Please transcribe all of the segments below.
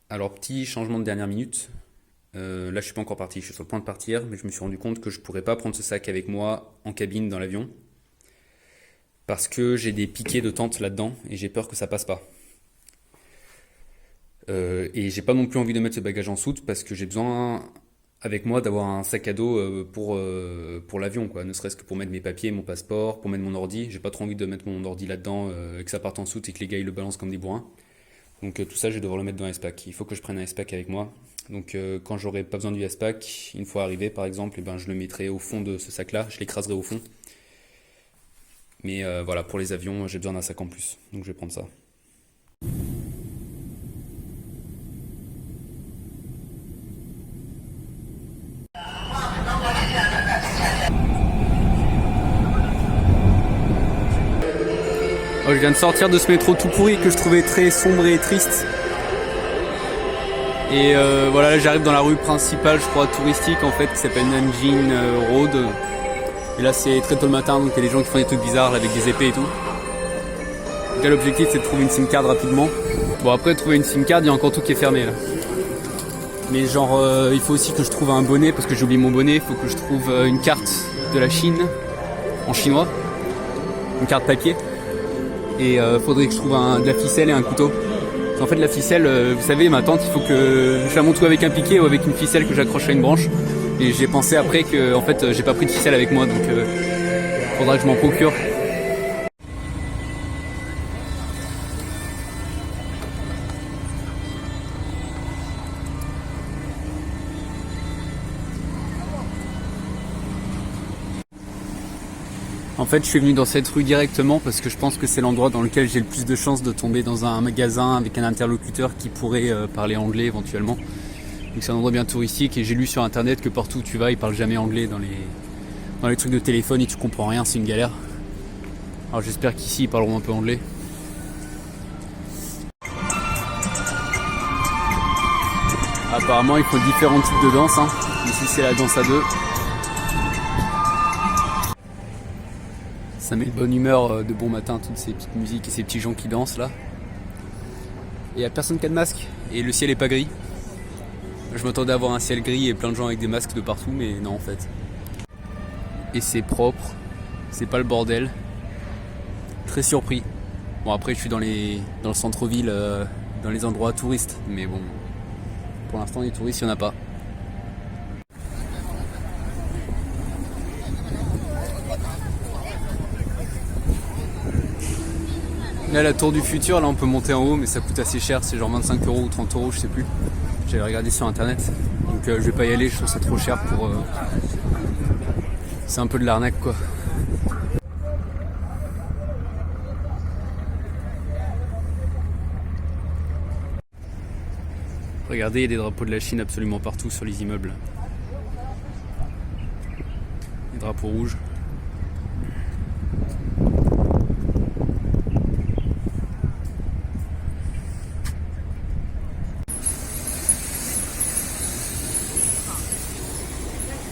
Alors, petit changement de dernière minute. Là, je suis pas encore parti, je suis sur le point de partir, mais je me suis rendu compte que je pourrais pas prendre ce sac avec moi en cabine dans l'avion parce que j'ai des piquets de tente là-dedans et j'ai peur que ça passe pas. Et j'ai pas non plus envie de mettre ce bagage en soute parce que j'ai besoin avec moi d'avoir un sac à dos pour l'avion, quoi. Ne serait-ce que pour mettre mes papiers, mon passeport, pour mettre mon ordi. J'ai pas trop envie de mettre mon ordi là-dedans et que ça parte en soute et que les gars ils le balancent comme des bourrins. Donc tout ça, je vais devoir le mettre dans un S-Pack. Il faut que je prenne un S-Pack avec moi. Donc quand j'aurai pas besoin du S-Pack, une fois arrivé par exemple, eh ben, je le mettrai au fond de ce sac-là, je l'écraserai au fond. Mais voilà, pour les avions, j'ai besoin d'un sac en plus. Donc je vais prendre ça. Oh, je viens de sortir de ce métro tout pourri que je trouvais très sombre et triste. Et voilà, là j'arrive dans la rue principale, je crois, touristique en fait, qui s'appelle Nanjing Road. Et là c'est très tôt le matin, donc il y a des gens qui font des trucs bizarres là, avec des épées et tout. Donc là l'objectif c'est de trouver une SIM card rapidement. Bon après trouver une SIM card, il y a encore tout qui est fermé là. Mais genre il faut aussi que je trouve un bonnet, parce que j'ai oublié mon bonnet, il faut que je trouve une carte de la Chine, en chinois. Une carte papier. Et faudrait que je trouve de la ficelle et un couteau. En fait la ficelle, vous savez, ma tante, il faut que je la monte ou avec un piquet ou avec une ficelle que j'accroche à une branche. Et j'ai pensé après que en fait j'ai pas pris de ficelle avec moi, donc faudra que je m'en procure. En fait, je suis venu dans cette rue directement parce que je pense que c'est l'endroit dans lequel j'ai le plus de chances de tomber dans un magasin avec un interlocuteur qui pourrait parler anglais éventuellement. Donc c'est un endroit bien touristique et j'ai lu sur internet que partout où tu vas, ils parlent jamais anglais dans les trucs de téléphone et tu comprends rien, c'est une galère. Alors j'espère qu'ici ils parleront un peu anglais. Apparemment ils font différents types de danse, hein. Ici c'est la danse à deux. Ça met de bonne humeur de bon matin, toutes ces petites musiques et ces petits gens qui dansent là. Et il n'y a personne qui a de masque. Et le ciel est pas gris. Je m'attendais à avoir un ciel gris et plein de gens avec des masques de partout, mais non en fait. Et c'est propre, c'est pas le bordel. Très surpris. Bon après je suis dans le centre-ville, dans les endroits touristes, mais bon, pour l'instant les touristes il n'y en a pas. Là la tour du futur, là on peut monter en haut mais ça coûte assez cher, c'est genre 25 € ou 30 € je sais plus. J'avais regardé sur internet, donc je vais pas y aller, je trouve ça trop cher pour... C'est un peu de l'arnaque quoi. Regardez, il y a des drapeaux de la Chine absolument partout sur les immeubles. Les drapeaux rouges.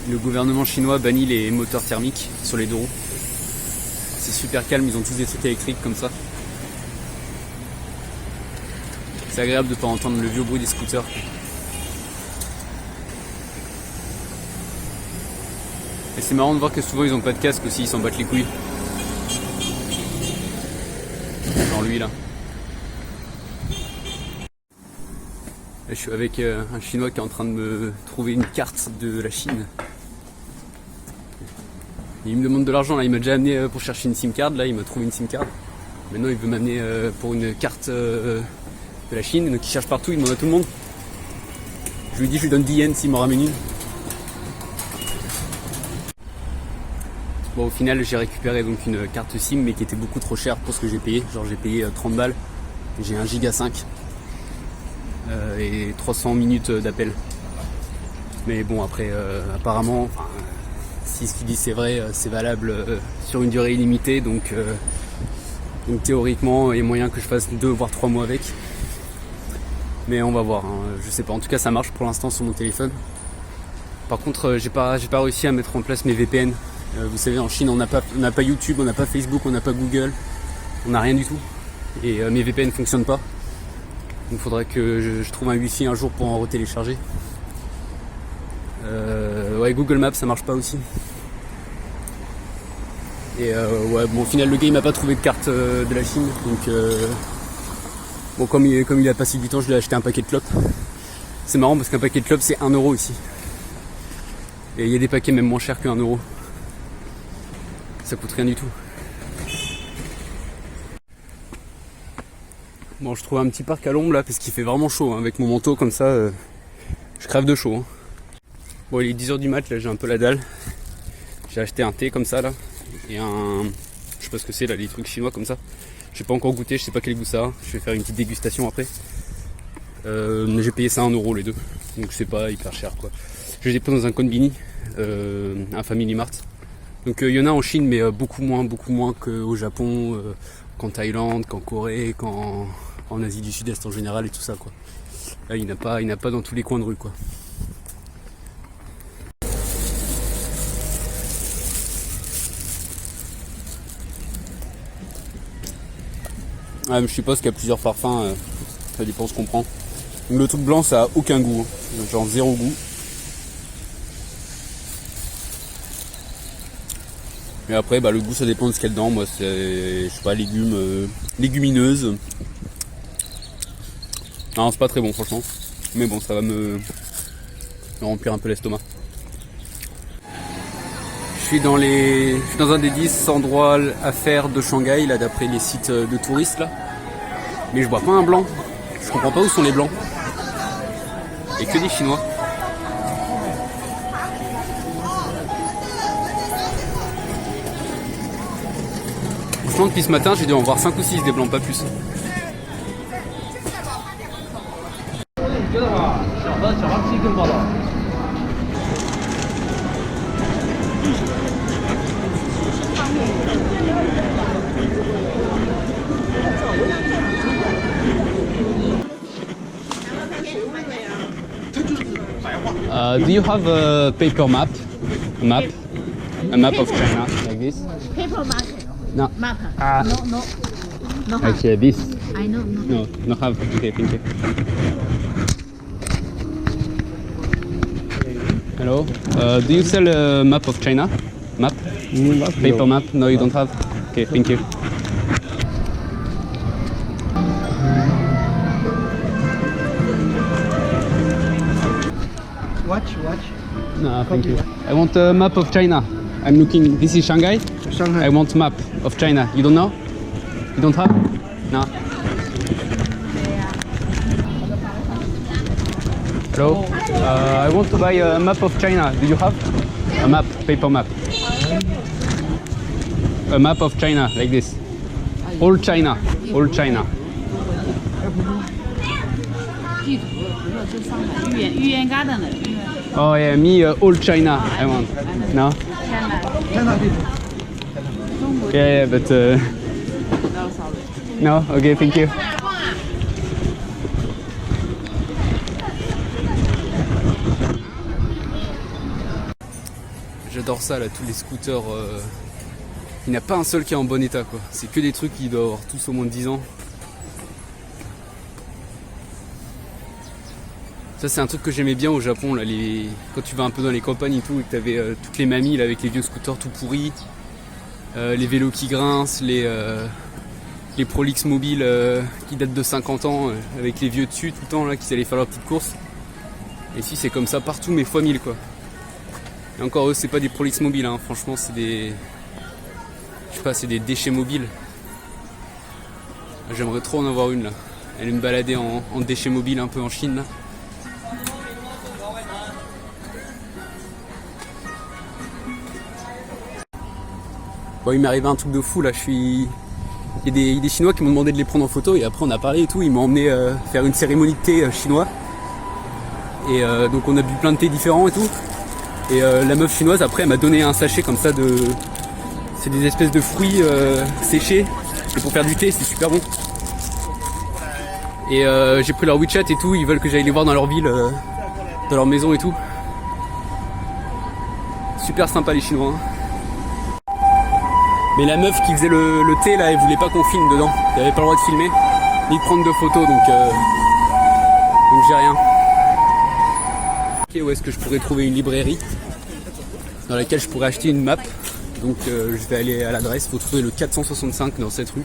Le gouvernement chinois bannit les moteurs thermiques sur les deux roues. C'est super calme, ils ont tous des trucs électriques comme ça. C'est agréable de ne pas entendre le vieux bruit des scooters. Et c'est marrant de voir que souvent ils ont pas de casque aussi, ils s'en battent les couilles. Genre lui là. Là je suis avec un chinois qui est en train de me trouver une carte de la Chine. Il me demande de l'argent là, il m'a déjà amené pour chercher une SIM card, là il m'a trouvé une SIM card. Maintenant il veut m'amener pour une carte de la Chine, donc il cherche partout, il demande à tout le monde. Je lui dis je lui donne 10 yens s'il m'en ramène une. Bon au final j'ai récupéré donc une carte SIM mais qui était beaucoup trop chère pour ce que j'ai payé. Genre j'ai payé 30 balles, j'ai 1 giga 5 et 300 minutes d'appel. Mais bon après apparemment... Si ce qu'il dit c'est vrai, c'est valable sur une durée illimitée, donc théoriquement il y a moyen que je fasse 2 voire 3 mois avec. Mais on va voir, hein. Je sais pas, en tout cas ça marche pour l'instant sur mon téléphone. Par contre j'ai pas réussi à mettre en place mes VPN. Vous savez en Chine on n'a pas YouTube, on n'a pas Facebook, on n'a pas Google, on n'a rien du tout. Et mes VPN fonctionnent pas. Il faudrait que je trouve un wifi un jour pour en retélécharger. Ouais, Google Maps ça marche pas aussi. Et ouais, bon, au final le gars il m'a pas trouvé de carte de la Chine, donc bon, comme il a passé du temps, je lui ai acheté un paquet de clopes. C'est marrant parce qu'un paquet de clopes c'est 1 euro ici. Et il y a des paquets même moins chers que 1 euro. Ça coûte rien du tout. Bon, je trouve un petit parc à l'ombre là parce qu'il fait vraiment chaud, hein. Avec mon manteau comme ça, je crève de chaud, hein. Bon, il est 10h du mat, là j'ai un peu la dalle. J'ai acheté un thé comme ça là. Et un... je sais pas ce que c'est là, les trucs chinois comme ça. J'ai pas encore goûté, je sais pas quel goût ça a. Je vais faire une petite dégustation après. J'ai payé ça 1 euro les deux. Donc c'est pas hyper cher quoi. Je les ai pris dans un konbini, un Family Mart. Donc il y en a en Chine mais beaucoup moins qu'au Japon, qu'en Thaïlande, qu'en Corée, qu'en Asie du Sud-Est en général et tout ça quoi. Là il n'y en a pas dans tous les coins de rue quoi. Ouais, je suppose qu'il y a plusieurs parfums, ça dépend ce qu'on prend. Donc, le truc blanc ça a aucun goût, hein. Genre 0 goût. Et après bah, le goût ça dépend de ce qu'il y a dedans. Moi c'est, je sais pas, légumineuse. Non c'est pas très bon franchement. Mais bon ça va me remplir un peu l'estomac. Je suis dans un des 10 endroits à faire de Shanghai là d'après les sites de touristes là. Mais je vois pas un blanc. Je comprends pas où sont les blancs. Et que des Chinois. Franchement depuis ce matin j'ai dû en voir 5 ou 6 des blancs, pas plus. Do you have a paper map? A map of China like this? Paper map. No. Map. No. No have. Actually this. I know. No. No have. Okay, thank you. Hello. Do you sell a map of China? Map? Paper map? No, you don't have? Okay, thank you. Watch. No, thank you. I want a map of China. I'm looking. This is Shanghai. Shanghai. I want map of China. You don't know? You don't have? No. Hello. I want to buy a map of China. Do you have a map? Paper map. A map of China like this. All China. All China. 地图不是就上海豫园 garden 的豫园 Oh yeah, me all China. I want. No. China. 中国 Yeah, but no sorry no. Okay, thank you. J'adore ça là, tous les scooters. Il n'y en a pas un seul qui est en bon état quoi. C'est que des trucs qui doivent avoir tous au moins de 10 ans. Ça c'est un truc que j'aimais bien au Japon là, quand tu vas un peu dans les campagnes et tout et que t'avais toutes les mamies là avec les vieux scooters tout pourris, les vélos qui grincent, les Prolix mobiles qui datent de 50 ans avec les vieux dessus tout le temps là qui allaient faire leur petite course. Et ici c'est comme ça partout mais fois 1000 quoi. Et encore eux c'est pas des Prolix mobiles hein. Franchement c'est des, je sais pas, c'est des déchets mobiles. J'aimerais trop en avoir une là. Aller me balader en déchets mobiles un peu en Chine là. Bon, il m'est arrivé un truc de fou là, il y a des Chinois qui m'ont demandé de les prendre en photo et après on a parlé et tout, ils m'ont emmené faire une cérémonie de thé chinois. Et donc on a bu plein de thé différents et tout. Et la meuf chinoise après elle m'a donné un sachet comme ça de... C'est des espèces de fruits séchés. Et pour faire du thé c'était super bon. Et j'ai pris leur WeChat et tout, ils veulent que j'aille les voir dans leur ville, dans leur maison et tout. Super sympa les Chinois hein. Mais la meuf qui faisait le thé là, elle voulait pas qu'on filme dedans. Elle avait pas le droit de filmer, ni de prendre de photos, donc Donc j'ai rien. Ok, où est-ce que je pourrais trouver une librairie dans laquelle je pourrais acheter une map. Donc je vais aller à l'adresse pour trouver le 465 dans cette rue.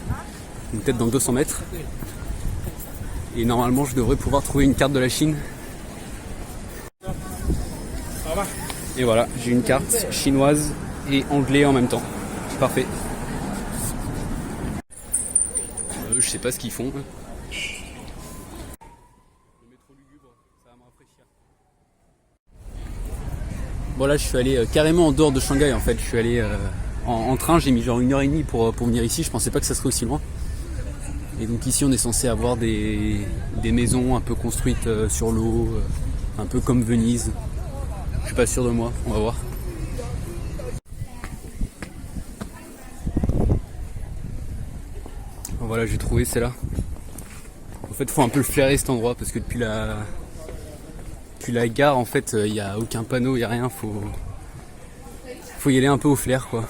Donc peut-être dans 200 mètres. Et normalement je devrais pouvoir trouver une carte de la Chine. Et voilà, j'ai une carte chinoise et anglais en même temps. Parfait. Je sais pas ce qu'ils font. Bon là je suis allé carrément en dehors de Shanghai en fait. Je suis allé en train, j'ai mis genre 1h30 pour venir ici. Je pensais pas que ça serait aussi loin. Et donc ici on est censé avoir des maisons un peu construites sur l'eau, un peu comme Venise. Je suis pas sûr de moi, on va voir. Voilà, j'ai trouvé celle-là. En fait, il faut un peu le flairer cet endroit parce que depuis la gare, en fait, il n'y a aucun panneau, il n'y a rien. Faut y aller un peu au flair, quoi.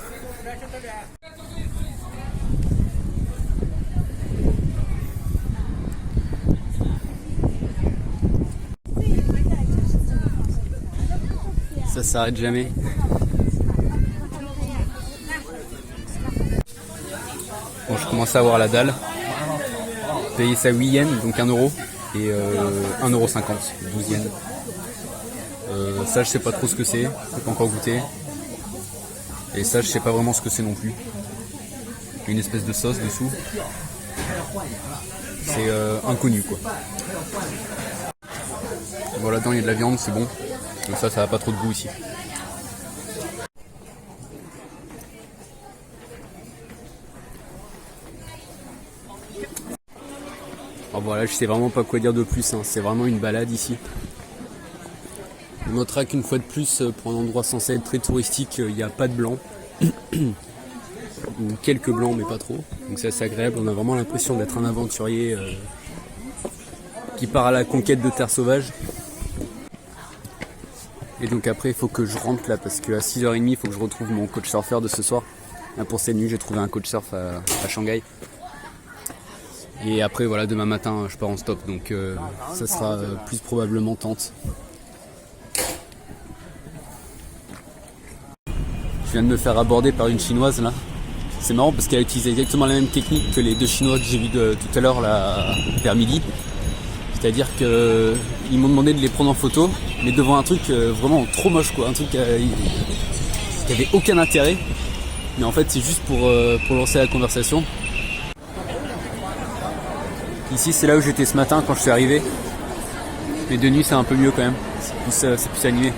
Ça s'arrête jamais. Bon, je commence à avoir la dalle. Payer ça 8 yens, donc 1 euro. Et 1,50 €, 12 yens. Ça, je sais pas trop ce que c'est. J'ai pas encore goûté. Et ça, je sais pas vraiment ce que c'est non plus. Une espèce de sauce dessous. C'est inconnu, quoi. Bon, là-dedans, il y a de la viande, c'est bon. Donc ça a pas trop de goût ici. Alors voilà, je sais vraiment pas quoi dire de plus, hein. C'est vraiment une balade ici. On notera qu'une fois de plus, pour un endroit censé être très touristique, il n'y a pas de blancs. Ou quelques blancs, mais pas trop. Donc c'est assez agréable, on a vraiment l'impression d'être un aventurier qui part à la conquête de terre sauvage. Et donc après, il faut que je rentre là, parce qu'à 6h30, il faut que je retrouve mon coach surfeur de ce soir. Là, pour cette nuit, j'ai trouvé un coach surf à Shanghai. Et après, voilà, demain matin, je pars en stop, donc ça sera plus probablement tente. Je viens de me faire aborder par une chinoise là. C'est marrant parce qu'elle a utilisé exactement la même technique que les deux chinois que j'ai vus tout à l'heure là, vers midi. C'est-à-dire qu'ils m'ont demandé de les prendre en photo, mais devant un truc vraiment trop moche, quoi. Un truc qui avait aucun intérêt. Mais en fait, c'est juste pour lancer la conversation. Ici, c'est là où j'étais ce matin quand je suis arrivé. Mais de nuit, c'est un peu mieux quand même. C'est plus animé.